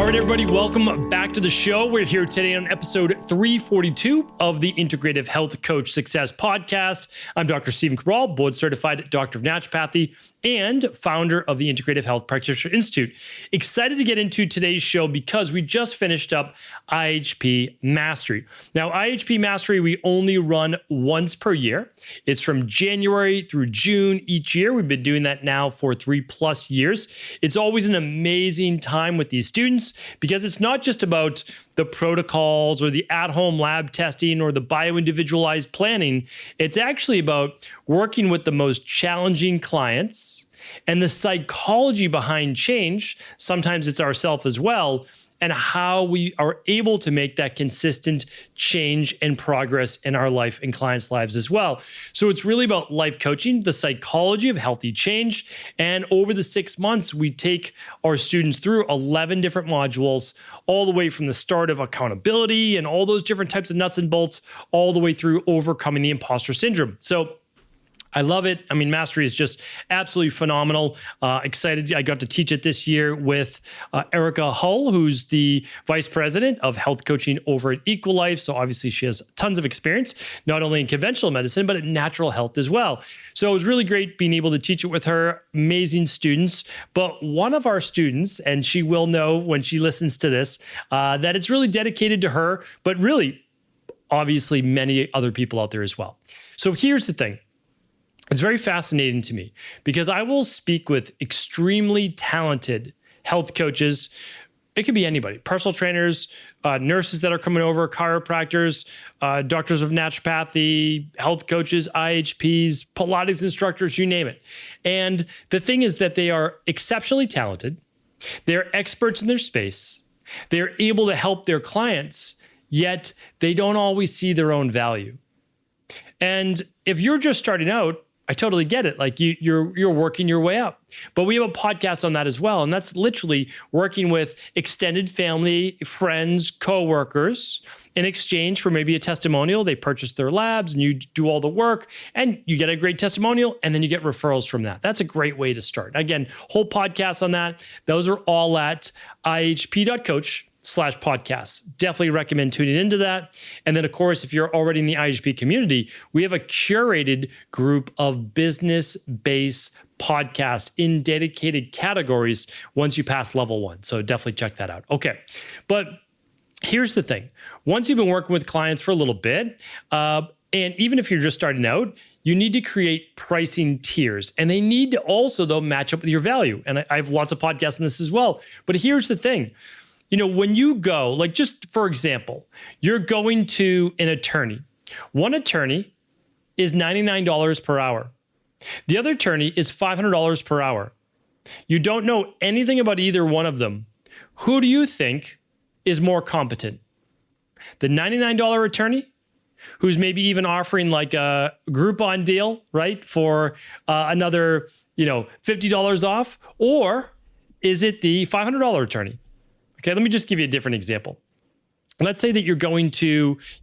right, everybody, welcome back to the show. We're here today on episode 342 of the Integrative Health Coach Success Podcast. I'm Dr. Stephen Cabral, board certified doctor of naturopathy and founder of the Integrative Health Practitioner Institute. Excited to get into today's show because we just finished up IHP Mastery. Now, IHP Mastery, we only run once per year. It's from January through June each year. We've been doing that now for 3+ years. It's always an amazing time with these students because it's not just about the protocols or the at-home lab testing or the bio-individualized planning. It's actually about working with the most challenging clients and the psychology behind change. Sometimes it's ourselves as well, and how we are able to make that consistent change and progress in our life and clients' lives as well. So it's really about life coaching, the psychology of healthy change. And over the 6 months, we take our students through 11 different modules, all the way from the start of accountability and all those different types of nuts and bolts, all the way through overcoming the imposter syndrome. So I love it. I mean, Mastery is just absolutely phenomenal. Excited. I got to teach it this year with Erica Hull, who's the vice president of health coaching over at Equalife. So obviously she has tons of experience, not only in conventional medicine, but in natural health as well. So it was really great being able to teach it with her. Amazing students. But one of our students, and she will know when she listens to this, that it's really dedicated to her, but really, obviously, many other people out there as well. So here's the thing. It's very fascinating to me because I will speak with extremely talented health coaches. It could be anybody, personal trainers, nurses that are coming over, chiropractors, doctors of naturopathy, health coaches, IHPs, Pilates instructors, you name it. And the thing is that they are exceptionally talented. They're experts in their space. They're able to help their clients, yet they don't always see their own value. And if you're just starting out, I totally get it. Like you're working your way up. But we have a podcast on that as well. And that's literally working with extended family, friends, coworkers in exchange for maybe a testimonial. They purchase their labs and you do all the work and you get a great testimonial and then you get referrals from that. That's a great way to start. Again, whole podcast on that. Those are all at ihp.coach/podcasts. Definitely recommend tuning into that. And then, of course, if you're already in the IHP community, we have a curated group of business-based podcasts in dedicated categories once you pass level 1. So definitely check that out. Okay. But here's the thing. Once you've been working with clients for a little bit, and even if you're just starting out, you need to create pricing tiers. And they need to also, though, match up with your value. And I have lots of podcasts on this as well. But here's the thing. You know, when you go, like just for example, you're going to an attorney. One attorney is $99 per hour. The other attorney is $500 per hour. You don't know anything about either one of them. Who do you think is more competent? The $99 attorney, who's maybe even offering like a Groupon deal, right? For another, $50 off? Or is it the $500 attorney? Okay, let me just give you a different example. Let's say that you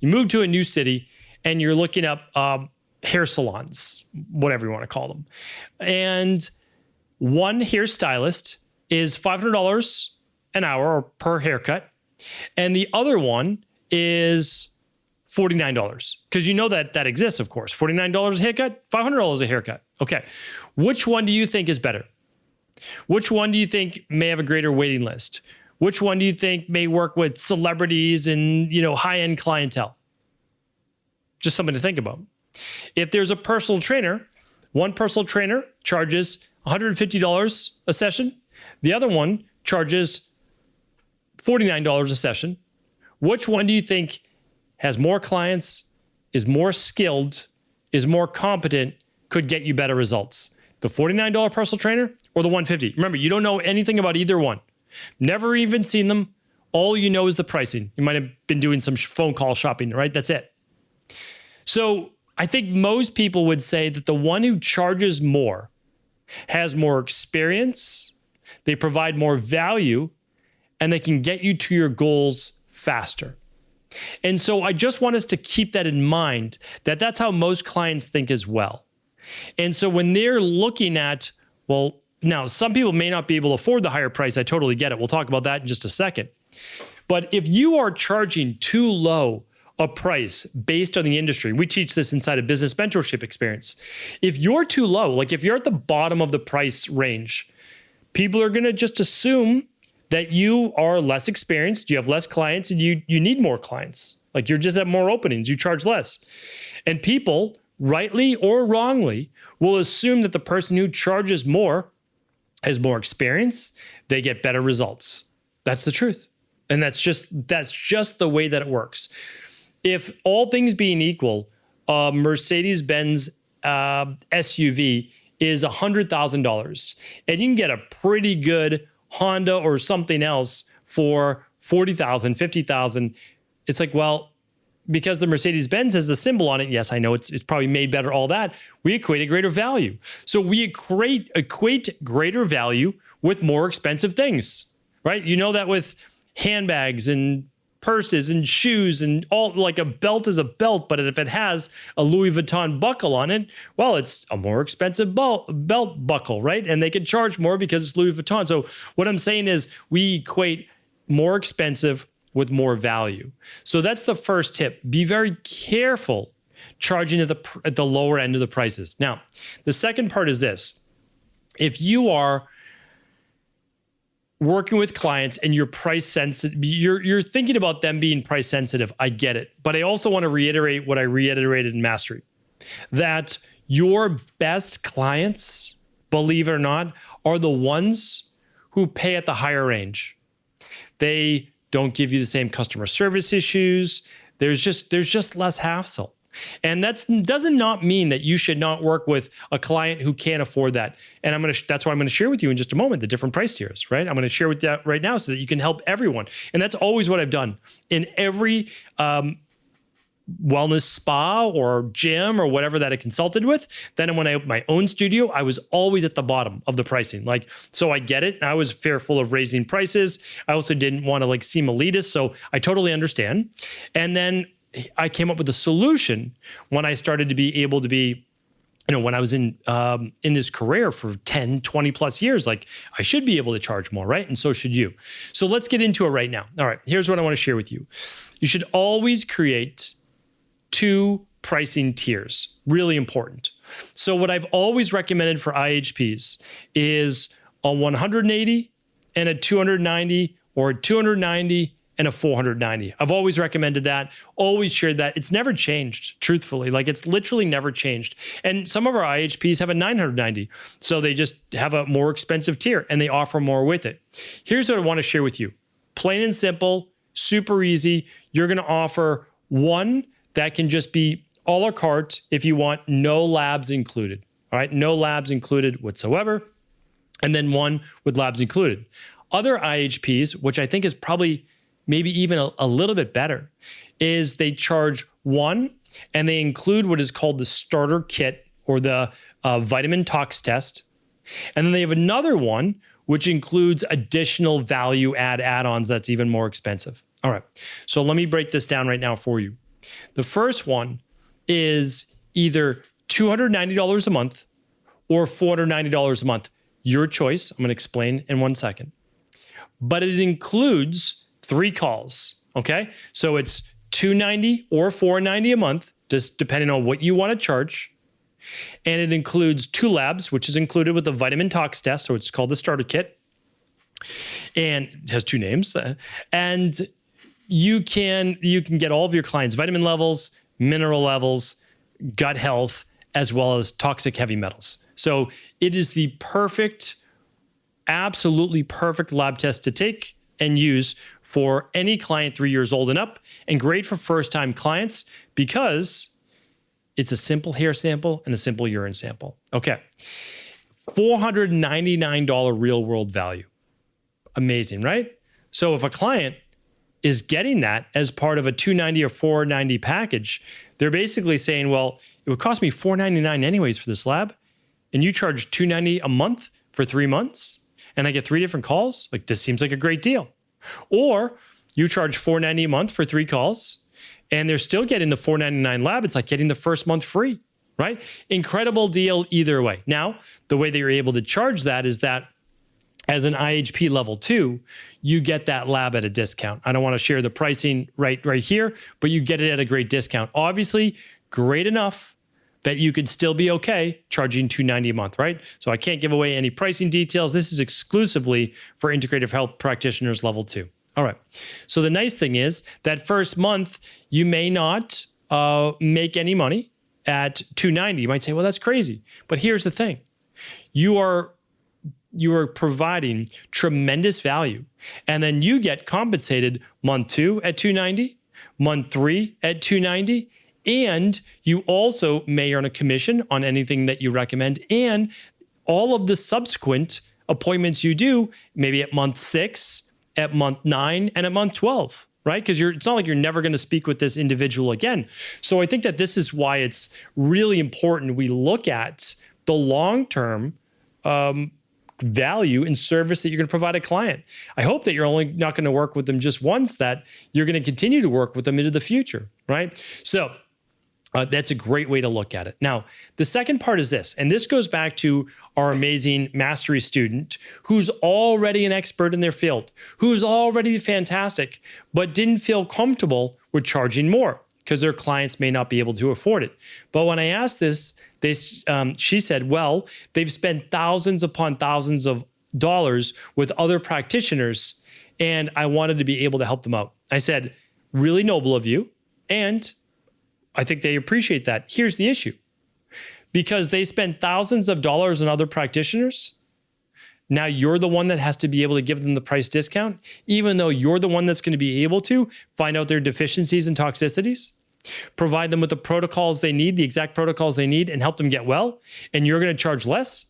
move to a new city and you're looking up hair salons, whatever you want to call them. And one hairstylist is $500 an hour or per haircut. And the other one is $49. Because you know that exists, of course. $49 a haircut, $500 a haircut. Okay, which one do you think is better? Which one do you think may have a greater waiting list? Which one do you think may work with celebrities and, high-end clientele? Just something to think about. If there's a personal trainer, one personal trainer charges $150 a session. The other one charges $49 a session. Which one do you think has more clients, is more skilled, is more competent, could get you better results? The $49 personal trainer or the $150? Remember, you don't know anything about either one. Never even seen them. All you know is the pricing. You might have been doing some phone call shopping, right? That's it. So I think most people would say that the one who charges more has more experience, they provide more value, and they can get you to your goals faster. And so I just want us to keep that in mind, that that's how most clients think as well. And so when they're looking at, well, Now, some people may not be able to afford the higher price. I totally get it. We'll talk about that in just a second. But if you are charging too low a price based on the industry, we teach this inside a business mentorship experience. If you're too low, like if you're at the bottom of the price range, people are going to just assume that you are less experienced, you have less clients, and you need more clients. Like you're just at more openings, you charge less. And people, rightly or wrongly, will assume that the person who charges more has more experience, they get better results. That's the truth. And that's just the way that it works. If all things being equal, a Mercedes-Benz SUV is $100,000, and you can get a pretty good Honda or something else for $40,000, $50,000. It's like, well, because the Mercedes-Benz has the symbol on it, yes, I know it's probably made better, all that, we equate a greater value. So we equate greater value with more expensive things, right? You know that with handbags and purses and shoes and all, like a belt is a belt, but if it has a Louis Vuitton buckle on it, well, it's a more expensive belt buckle, right? And they can charge more because it's Louis Vuitton. So what I'm saying is we equate more expensive with more value. So that's the first tip. Be very careful charging at the lower end of the prices. Now, the second part is this. If you are working with clients and you're price sensitive, you're thinking about them being price sensitive, I get it. But I also want to reiterate what I reiterated in Mastery, that your best clients, believe it or not, are the ones who pay at the higher range. They don't give you the same customer service issues. There's just less hassle. And that doesn't not mean that you should not work with a client who can't afford that. And that's why I'm going to share with you in just a moment the different price tiers, right? I'm going to share with that right now so that you can help everyone. And that's always what I've done in every wellness spa or gym or whatever that I consulted with. Then when I opened my own studio, I was always at the bottom of the pricing. Like, so I get it. I was fearful of raising prices. I also didn't want to seem elitist. So I totally understand. And then I came up with a solution when I started to be able to be, when I was in this career for 10, 20 plus years, like I should be able to charge more, right? And so should you. So let's get into it right now. All right, here's what I want to share with you. You should always create 2 pricing tiers, really important. So what I've always recommended for IHPs is a 180 and a 290 or a 290 and a 490. I've always recommended that, always shared that. It's never changed, truthfully. Like it's literally never changed. And some of our IHPs have a 990. So they just have a more expensive tier and they offer more with it. Here's what I want to share with you. Plain and simple, super easy. You're going to offer one that can just be a la carte if you want no labs included. All right, no labs included whatsoever. And then one with labs included. Other IHPs, which I think is probably maybe even a little bit better, is they charge one and they include what is called the starter kit or the vitamin tox test. And then they have another one which includes additional value add-ons that's even more expensive. All right, so let me break this down right now for you. The first one is either $290 a month or $490 a month. Your choice. I'm going to explain in 1 second. But it includes 3 calls, okay? So it's $290 or $490 a month, just depending on what you want to charge. And it includes 2 labs, which is included with the vitamin tox test, so it's called the starter kit. And it has 2 names. And you can get all of your clients' vitamin levels, mineral levels, gut health, as well as toxic heavy metals. So it is the perfect, absolutely perfect lab test to take and use for any client 3 years old and up, and great for first-time clients because it's a simple hair sample and a simple urine sample. Okay, $499 real-world value. Amazing, right? So if a client is getting that as part of a $290 or $490 package, they're basically saying, well, it would cost me $499 anyways for this lab, and you charge $290 a month for 3 months, and I get 3 different calls. Like, this seems like a great deal. Or you charge $490 a month for 3 calls, and they're still getting the $499 lab. It's like getting the first month free. right? Incredible deal either way. Now, the way that you're able to charge that is that as an IHP level 2, you get that lab at a discount. I don't want to share the pricing right here, but you get it at a great discount. Obviously, great enough that you could still be okay charging $290 a month, right? So I can't give away any pricing details. This is exclusively for integrative health practitioners level 2. All right. So the nice thing is that first month, you may not make any money at $290. You might say, well, that's crazy. But here's the thing. You are providing tremendous value. And then you get compensated month 2 at $290, month 3 at $290, and you also may earn a commission on anything that you recommend. And all of the subsequent appointments you do, maybe at month 6, at month 9, and at month 12, right? Because it's not like you're never going to speak with this individual again. So I think that this is why it's really important we look at the long-term value and service that you're going to provide a client. I hope that you're only not going to work with them just once, that you're going to continue to work with them into the future, right? So that's a great way to look at it. Now, the second part is this, and this goes back to our amazing mastery student who's already an expert in their field, who's already fantastic, but didn't feel comfortable with charging more because their clients may not be able to afford it. But when I asked this, she said, well, they've spent thousands upon thousands of dollars with other practitioners, and I wanted to be able to help them out. I said, really noble of you, and I think they appreciate that. Here's the issue. Because they spent thousands of dollars on other practitioners, now you're the one that has to be able to give them the price discount, even though you're the one that's going to be able to find out their deficiencies and toxicities, provide them with the protocols they need, the exact protocols they need, and help them get well, and you're going to charge less?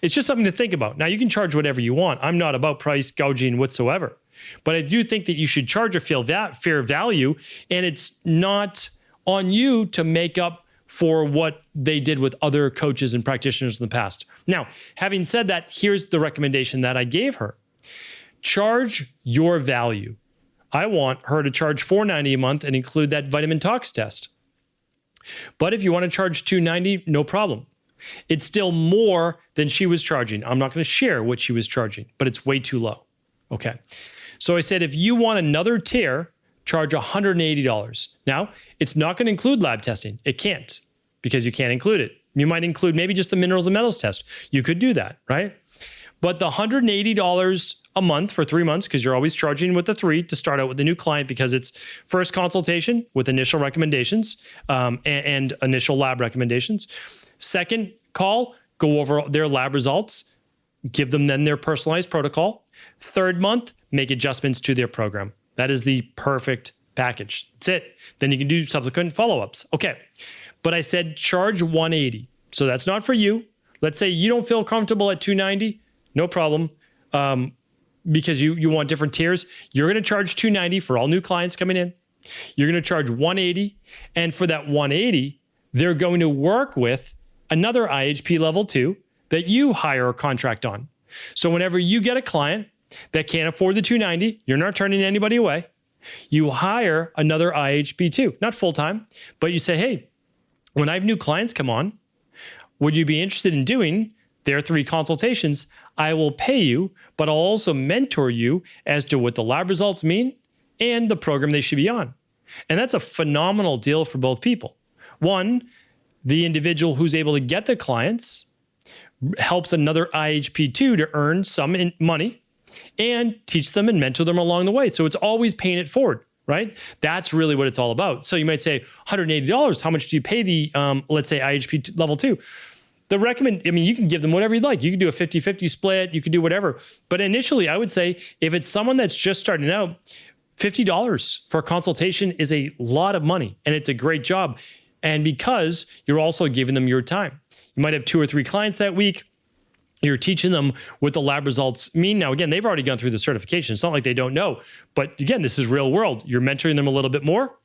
It's just something to think about. Now, you can charge whatever you want. I'm not about price gouging whatsoever. But I do think that you should charge a fair value, and it's not on you to make up for what they did with other coaches and practitioners in the past. Now, having said that, here's the recommendation that I gave her. Charge your value. I want her to charge $490 a month and include that vitamin tox test. But if you want to charge $290, no problem. It's still more than she was charging. I'm not going to share what she was charging, but it's way too low. Okay. So I said, if you want another tier, charge $180. Now, it's not going to include lab testing. It can't, because you can't include it. You might include maybe just the minerals and metals test. You could do that, right? But the $180 a month for 3 months, because you're always charging with the 3 to start out with the new client, because it's first consultation with initial recommendations and initial lab recommendations. Second call, go over their lab results, give them then their personalized protocol. Third month, make adjustments to their program. That is the perfect package. That's it. Then you can do subsequent follow-ups. Okay. But I said charge $180. So that's not for you. Let's say you don't feel comfortable at $290. No problem. Because you want different tiers. You're going to charge $290 for all new clients coming in. You're going to charge $180. And for that $180, they're going to work with another IHP level 2 that you hire a contract on. So whenever you get a client that can't afford the $290, you're not turning anybody away. You hire another IHP 2, not full-time, but you say, hey, when I have new clients come on, would you be interested in doing their 3 consultations? I will pay you, but I'll also mentor you as to what the lab results mean and the program they should be on. And that's a phenomenal deal for both people. One, the individual who's able to get the clients helps another IHP 2 to earn some money and teach them and mentor them along the way. So it's always paying it forward, right? That's really what it's all about. So you might say, $180, how much do you pay the, let's say, IHP level 2? You can give them whatever you'd like. You can do a 50-50 split. You can do whatever. But initially, I would say, if it's someone that's just starting out, $50 for a consultation is a lot of money, and it's a great job. And because you're also giving them your time. You might have 2 or 3 clients that week. You're teaching them what the lab results mean. Now, again, they've already gone through the certification. It's not like they don't know. But again, this is real world. You're mentoring them a little bit more,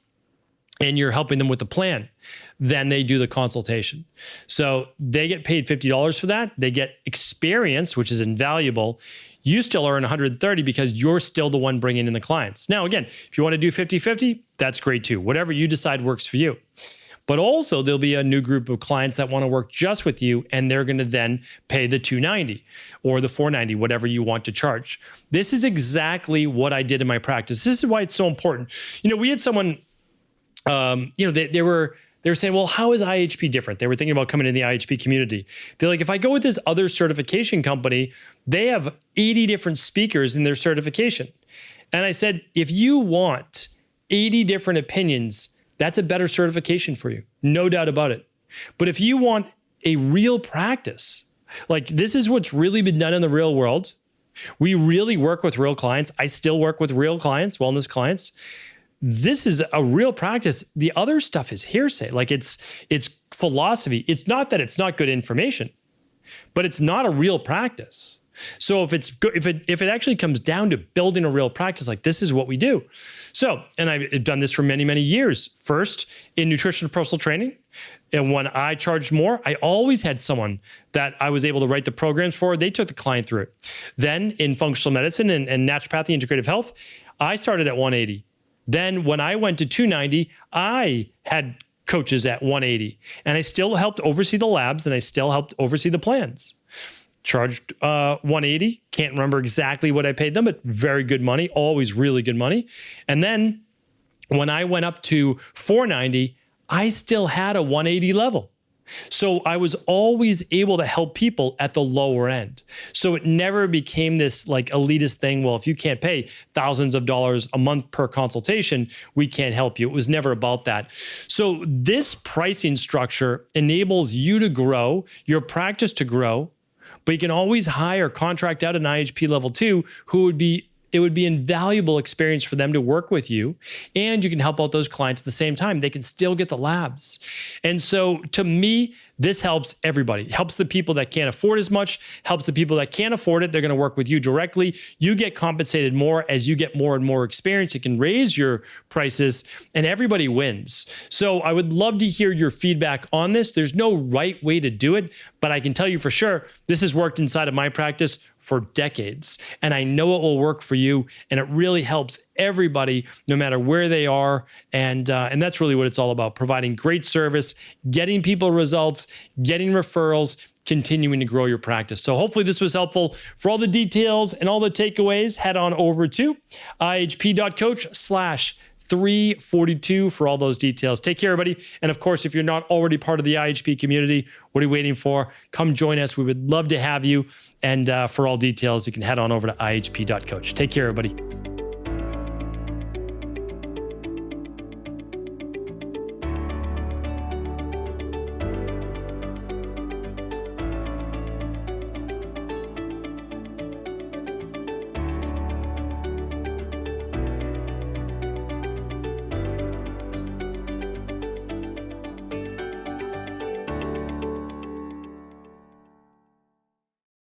and you're helping them with the plan. Then they do the consultation. So they get paid $50 for that. They get experience, which is invaluable. You still earn $130 because you're still the one bringing in the clients. Now, again, if you want to do 50-50, that's great too. Whatever you decide works for you. but also there'll be a new group of clients that want to work just with you, and they're going to then pay the $290 or the $490, whatever you want to charge. This is exactly what I did in my practice. This is why it's so important. We had someone, they were saying, well, how is IHP different? They were thinking about coming in the IHP community. They're like, if I go with this other certification company, they have 80 different speakers in their certification. And I said, if you want 80 different opinions, that's a better certification for you. No doubt about it. But if you want a real practice, like this is what's really been done in the real world. We really work with real clients. I still work with real clients, wellness clients. This is a real practice. The other stuff is hearsay. Like it's philosophy. It's not that it's not good information, but it's not a real practice. So if it actually comes down to building a real practice, like this is what we do. So, and I've done this for many, many years. First in nutrition and personal training. And when I charged more, I always had someone that I was able to write the programs for. They took the client through it. Then in functional medicine and naturopathy, integrative health, I started at 180. Then when I went to 290, I had coaches at 180, and I still helped oversee the labs, and I still helped oversee the plans. Charged 180. Can't remember exactly what I paid them, but very good money, always really good money. And then when I went up to 490, I still had a 180 level. So I was always able to help people at the lower end. So it never became this like elitist thing. Well, if you can't pay thousands of dollars a month per consultation, we can't help you. It was never about that. So this pricing structure enables you to grow, your practice to grow, but you can always hire, contract out an IHP level 2 it would be invaluable experience for them to work with you, and you can help out those clients at the same time. They can still get the labs. And so to me, this helps everybody. It helps the people that can't afford as much, helps the people that can't afford it. They're going to work with you directly. You get compensated more as you get more and more experience. It can raise your prices, and everybody wins. So I would love to hear your feedback on this. There's no right way to do it, but I can tell you for sure, this has worked inside of my practice for decades, and I know it will work for you, and it really helps everybody no matter where they are. And that's really what it's all about, providing great service, getting people results, getting referrals, continuing to grow your practice. So hopefully this was helpful. For all the details and all the takeaways, head on over to ihp.coach/342 for all those details. Take care, everybody. And of course, if you're not already part of the IHP community, what are you waiting for? Come join us. We would love to have you. And for all details, you can head on over to ihp.coach. Take care, everybody.